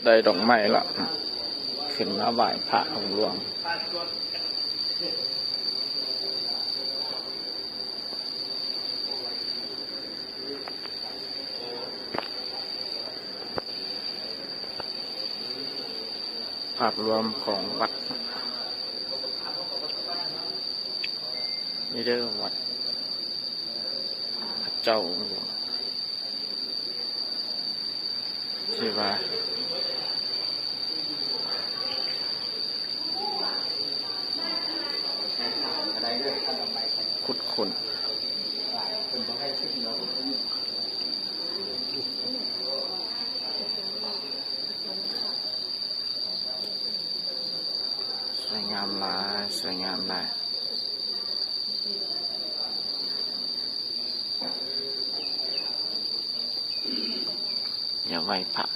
ได้ดอกไม้ละขึ้นมาไหว้พระองค์หลวงภาพรวมของวัดนี่เด้อวัดพระเจ้าองค์หลวงที่ว่าขุดคนสวยงามหลายสวยงามหลายอย่าไหวพระ